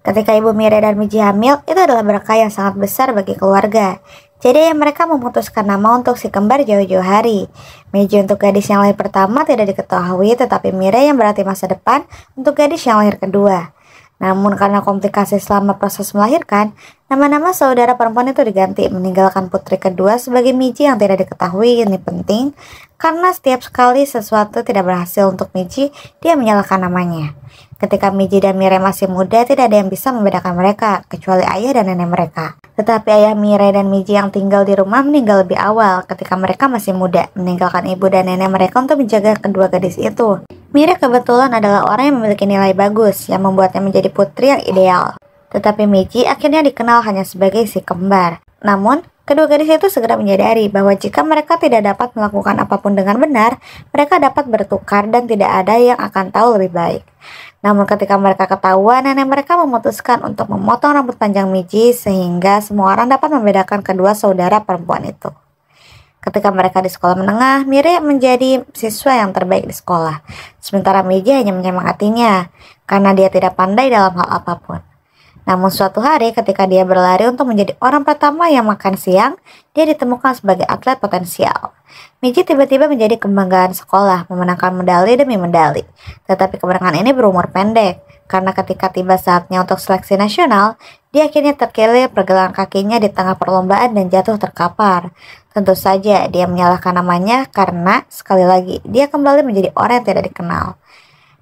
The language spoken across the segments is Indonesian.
Ketika Ibu Mire dan Miji hamil, itu adalah berkah yang sangat besar bagi keluarga. Jadi mereka memutuskan nama untuk si kembar jauh-jauh hari. Miji untuk gadis yang lahir pertama tidak diketahui, tetapi Mire yang berarti masa depan untuk gadis yang lahir kedua. Namun karena komplikasi selama proses melahirkan, nama-nama saudara perempuan itu diganti, meninggalkan putri kedua sebagai Miji yang tidak diketahui. Ini penting karena setiap sekali sesuatu tidak berhasil untuk Miji, dia menyalahkan namanya. Ketika Miji dan Mire masih muda, tidak ada yang bisa membedakan mereka, kecuali ayah dan nenek mereka. Tetapi ayah Mire dan Miji yang tinggal di rumah meninggal lebih awal ketika mereka masih muda, meninggalkan ibu dan nenek mereka untuk menjaga kedua gadis itu. Mire kebetulan adalah orang yang memiliki nilai bagus, yang membuatnya menjadi putri yang ideal. Tetapi Miji akhirnya dikenal hanya sebagai si kembar. Namun, kedua gadis itu segera menyadari bahwa jika mereka tidak dapat melakukan apapun dengan benar, mereka dapat bertukar dan tidak ada yang akan tahu lebih baik. Namun ketika mereka ketahuan, nenek mereka memutuskan untuk memotong rambut panjang Miji sehingga semua orang dapat membedakan kedua saudara perempuan itu. Ketika mereka di sekolah menengah, Mire menjadi siswa yang terbaik di sekolah. Sementara Miji hanya menyemangatinya karena dia tidak pandai dalam hal apapun. Namun suatu hari ketika dia berlari untuk menjadi orang pertama yang makan siang, dia ditemukan sebagai atlet potensial. Miji tiba-tiba menjadi kebanggaan sekolah, memenangkan medali demi medali. Tetapi kemenangan ini berumur pendek, karena ketika tiba saatnya untuk seleksi nasional, dia akhirnya terkelih pergelangan kakinya di tengah perlombaan dan jatuh terkapar. Tentu saja dia menyalahkan namanya karena, sekali lagi, dia kembali menjadi orang yang tidak dikenal.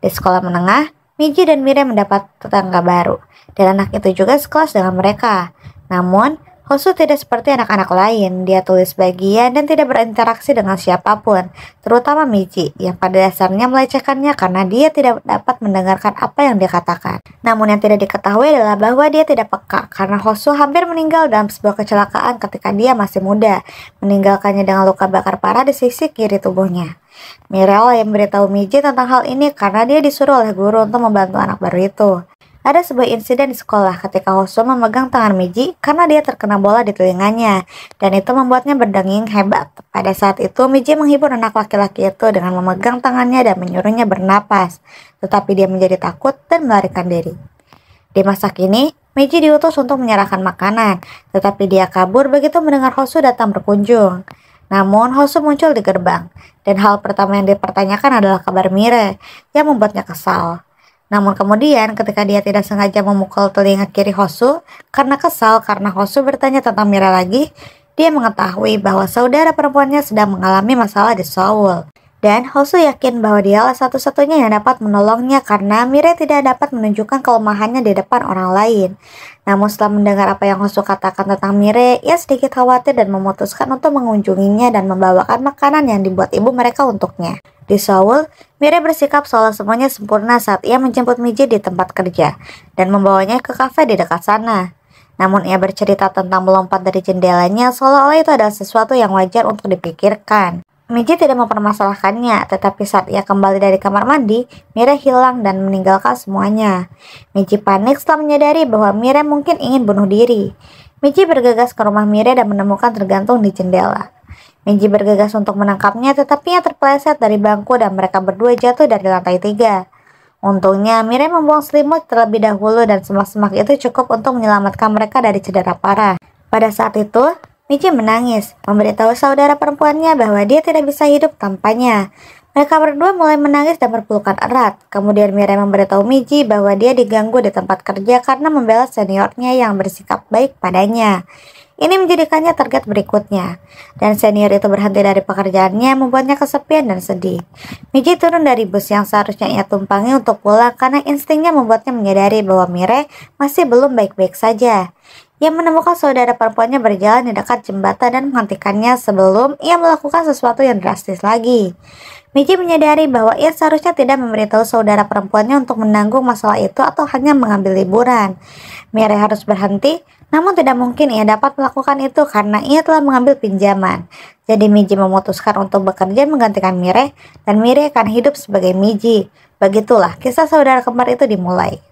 Di sekolah menengah, Miji dan Mire mendapat tetangga baru, dan anak itu juga sekelas dengan mereka. Namun, Hosu tidak seperti anak-anak lain, dia tulis bagian dan tidak berinteraksi dengan siapapun, terutama Miji, yang pada dasarnya melecehkannya karena dia tidak dapat mendengarkan apa yang dia katakan. Namun yang tidak diketahui adalah bahwa dia tidak peka, karena Hosu hampir meninggal dalam sebuah kecelakaan ketika dia masih muda, meninggalkannya dengan luka bakar parah di sisi kiri tubuhnya. Mirella yang memberitahu Miji tentang hal ini karena dia disuruh oleh guru untuk membantu anak baru itu. Ada sebuah insiden di sekolah ketika Hosu memegang tangan Miji karena dia terkena bola di telinganya, dan itu membuatnya berdenging hebat. Pada saat itu, Miji menghibur anak laki-laki itu dengan memegang tangannya dan menyuruhnya bernapas, tetapi dia menjadi takut dan melarikan diri. Di masa kini, Miji diutus untuk menyerahkan makanan, tetapi dia kabur begitu mendengar Hosu datang berkunjung. Namun, Hosu muncul di gerbang, dan hal pertama yang dipertanyakan adalah kabar Mire, yang membuatnya kesal. Namun kemudian ketika dia tidak sengaja memukul telinga kiri Hosu karena kesal karena Hosu bertanya tentang Mire lagi, dia mengetahui bahwa saudara perempuannya sedang mengalami masalah di Seoul. Dan Hosu yakin bahwa dialah satu-satunya yang dapat menolongnya karena Mire tidak dapat menunjukkan kelemahannya di depan orang lain. Namun setelah mendengar apa yang Hosu katakan tentang Mire, ia sedikit khawatir dan memutuskan untuk mengunjunginya dan membawakan makanan yang dibuat ibu mereka untuknya. Di Seoul, Mire bersikap seolah semuanya sempurna saat ia menjemput Miji di tempat kerja dan membawanya ke kafe di dekat sana. Namun ia bercerita tentang melompat dari jendelanya seolah-olah itu adalah sesuatu yang wajar untuk dipikirkan. Miji tidak mempermasalahkannya, tetapi saat ia kembali dari kamar mandi, Mire hilang dan meninggalkan semuanya. Miji panik setelah menyadari bahwa Mire mungkin ingin bunuh diri. Miji bergegas ke rumah Mire dan menemukan tergantung di jendela. Miji bergegas untuk menangkapnya, tetapi ia terpeleset dari bangku dan mereka berdua jatuh dari lantai 3. Untungnya, Mire membuang selimut terlebih dahulu dan semak-semak itu cukup untuk menyelamatkan mereka dari cedera parah. Pada saat itu, Miji menangis, memberitahu saudara perempuannya bahwa dia tidak bisa hidup tanpanya. Mereka berdua mulai menangis dan berpelukan erat. Kemudian Mire memberitahu Miji bahwa dia diganggu di tempat kerja karena membela seniornya yang bersikap baik padanya. Ini menjadikannya target berikutnya, dan senior itu berhenti dari pekerjaannya membuatnya kesepian dan sedih. Miji turun dari bus yang seharusnya ia tumpangi untuk pulang karena instingnya membuatnya menyadari bahwa Mire masih belum baik-baik saja. Ia menemukan saudara perempuannya berjalan di dekat jembatan dan menghentikannya sebelum ia melakukan sesuatu yang drastis lagi. Miji menyadari bahwa ia seharusnya tidak memberitahu saudara perempuannya untuk menanggung masalah itu atau hanya mengambil liburan. Mire harus berhenti, namun tidak mungkin ia dapat melakukan itu karena ia telah mengambil pinjaman. Jadi Miji memutuskan untuk bekerja menggantikan Mire, dan Mire akan hidup sebagai Miji. Begitulah kisah saudara kembar itu dimulai.